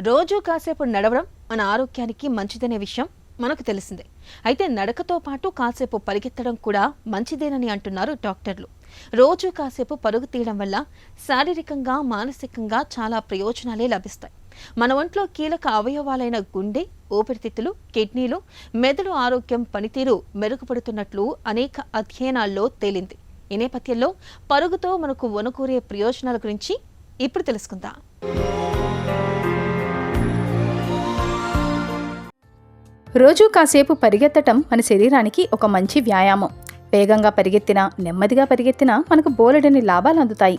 రోజూ కాసేపు నడవడం మన ఆరోగ్యానికి మంచిదనే విషయం మనకు తెలిసిందే. అయితే నడకతో పాటు కాసేపు పరిగెత్తడం కూడా మంచిదేనని అంటున్నారు డాక్టర్లు. రోజూ కాసేపు పరుగు తీయడం వల్ల శారీరకంగా మానసికంగా చాలా ప్రయోజనాలే లభిస్తాయి. మన ఒంట్లో కీలక అవయవాలైన గుండె, ఊపిరితిత్తులు, కిడ్నీలు, మెదడు ఆరోగ్యం పనితీరు మెరుగుపడుతున్నట్లు అనేక అధ్యయనాల్లో తేలింది. ఈ నేపథ్యంలో పరుగుతో మనకు వనకూరే ప్రయోజనాల గురించి ఇప్పుడు తెలుసుకుందాం. రోజూ కాసేపు పరిగెత్తటం మన శరీరానికి ఒక మంచి వ్యాయామం. వేగంగా పరిగెత్తినా, నెమ్మదిగా పరిగెత్తినా మనకు బోలెడని లాభాలు అందుతాయి.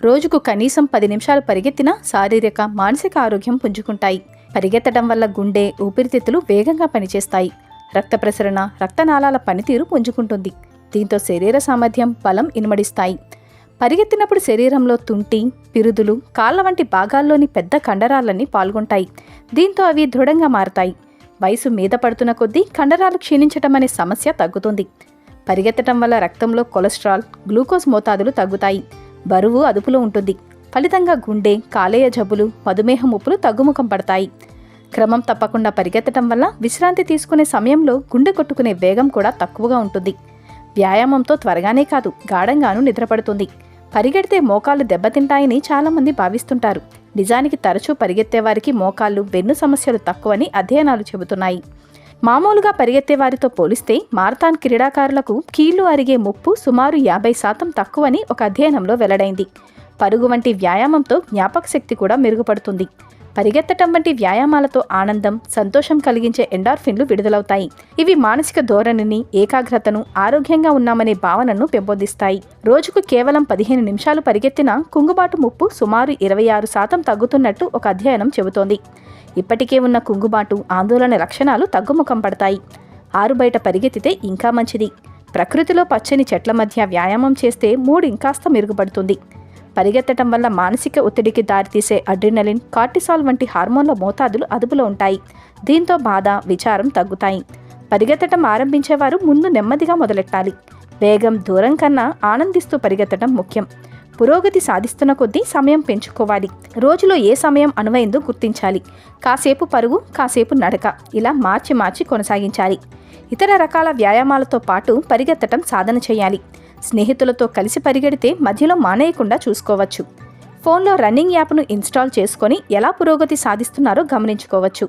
రోజుకు కనీసం 10 నిమిషాలు పరిగెత్తినా శారీరక, మానసిక ఆరోగ్యం పుంజుకుంటాయి. పరిగెత్తడం వల్ల గుండె, ఊపిరితిత్తులు వేగంగా పనిచేస్తాయి. రక్త ప్రసరణ, రక్తనాళాల పనితీరు పుంజుకుంటుంది. దీంతో శరీర సామర్థ్యం, బలం ఇనుమడిస్తాయి. పరిగెత్తినప్పుడు శరీరంలో తుంటి, పిరుదులు, కాళ్ల వంటి భాగాల్లోని పెద్ద కండరాలన్నీ పాల్గొంటాయి. దీంతో అవి దృఢంగా మారతాయి. వయసు మీద పడుతున్న కొద్దీ కండరాలు క్షీణించటం అనే సమస్య తగ్గుతుంది. పరిగెత్తటం వల్ల రక్తంలో కొలెస్ట్రాల్, గ్లూకోజ్ మోతాదులు తగ్గుతాయి. బరువు అదుపులో ఉంటుంది. ఫలితంగా గుండె, కాలేయ జబ్బులు, మధుమేహ ముప్పులు తగ్గుముఖం పడతాయి. క్రమం తప్పకుండా పరిగెత్తటం వల్ల విశ్రాంతి తీసుకునే సమయంలో గుండె కొట్టుకునే వేగం కూడా తక్కువగా ఉంటుంది. వ్యాయామంతో త్వరగానే కాదు, గాఢంగానూ నిద్రపడుతుంది. పరిగెడితే మోకాళ్లు దెబ్బతింటాయని చాలామంది భావిస్తుంటారు. నిజానికి తరచూ పరిగెత్తేవారికి మోకాళ్ళు, వెన్ను సమస్యలు తక్కువని అధ్యయనాలు చెబుతున్నాయి. మామూలుగా పరిగెత్తేవారితో పోలిస్తే మారథాన్ క్రీడాకారులకు కీళ్లు అరిగే ముప్పు సుమారు 50% తక్కువని ఒక అధ్యయనంలో వెల్లడైంది. పరుగు వంటి వ్యాయామంతో జ్ఞాపక శక్తి కూడా మెరుగుపడుతుంది. పరిగెత్తటం వంటి వ్యాయామాలతో ఆనందం, సంతోషం కలిగించే ఎండార్ఫిన్లు విడుదలవుతాయి. ఇవి మానసిక ధోరణిని, ఏకాగ్రతను, ఆరోగ్యంగా ఉన్నామనే భావనను పెంపొందిస్తాయి. రోజుకు కేవలం 15 నిమిషాలు పరిగెత్తినా కుంగుబాటు ముప్పు సుమారు 26% తగ్గుతున్నట్టు ఒక అధ్యయనం చెబుతోంది. ఇప్పటికే ఉన్న కుంగుబాటు, ఆందోళన లక్షణాలు తగ్గుముఖం పడతాయి. ఆరుబయట పరిగెత్తితే ఇంకా మంచిది. ప్రకృతిలో పచ్చని చెట్ల మధ్య వ్యాయామం చేస్తే మూడ్ ఇంకాస్త మెరుగుపడుతుంది. పరిగెత్తటం వల్ల మానసిక ఒత్తిడికి దారితీసే అడ్రినలిన్, కార్టిసాల్ వంటి హార్మోన్ల మోతాదులు అదుపులో ఉంటాయి. దీంతో బాధ, విచారం తగ్గుతాయి. పరిగెత్తటం ఆరంభించేవారు ముందు నెమ్మదిగా మొదలెట్టాలి. వేగం, దూరం కన్నా ఆనందిస్తూ పరిగెత్తటం ముఖ్యం. పురోగతి సాధిస్తున్న కొద్దీ సమయం పెంచుకోవాలి. రోజులో ఏ సమయం అనువైందో గుర్తించాలి. కాసేపు పరుగు, కాసేపు నడక, ఇలా మార్చి కొనసాగించాలి. ఇతర రకాల వ్యాయామాలతో పాటు పరిగెత్తటం సాధన చేయాలి. స్నేహితులతో కలిసి పరిగెడితే మధ్యలో మానేయకుండా చూసుకోవచ్చు. ఫోన్లో రన్నింగ్ యాప్ను ఇన్స్టాల్ చేసుకొని ఎలా పురోగతి సాధిస్తున్నారో గమనించుకోవచ్చు.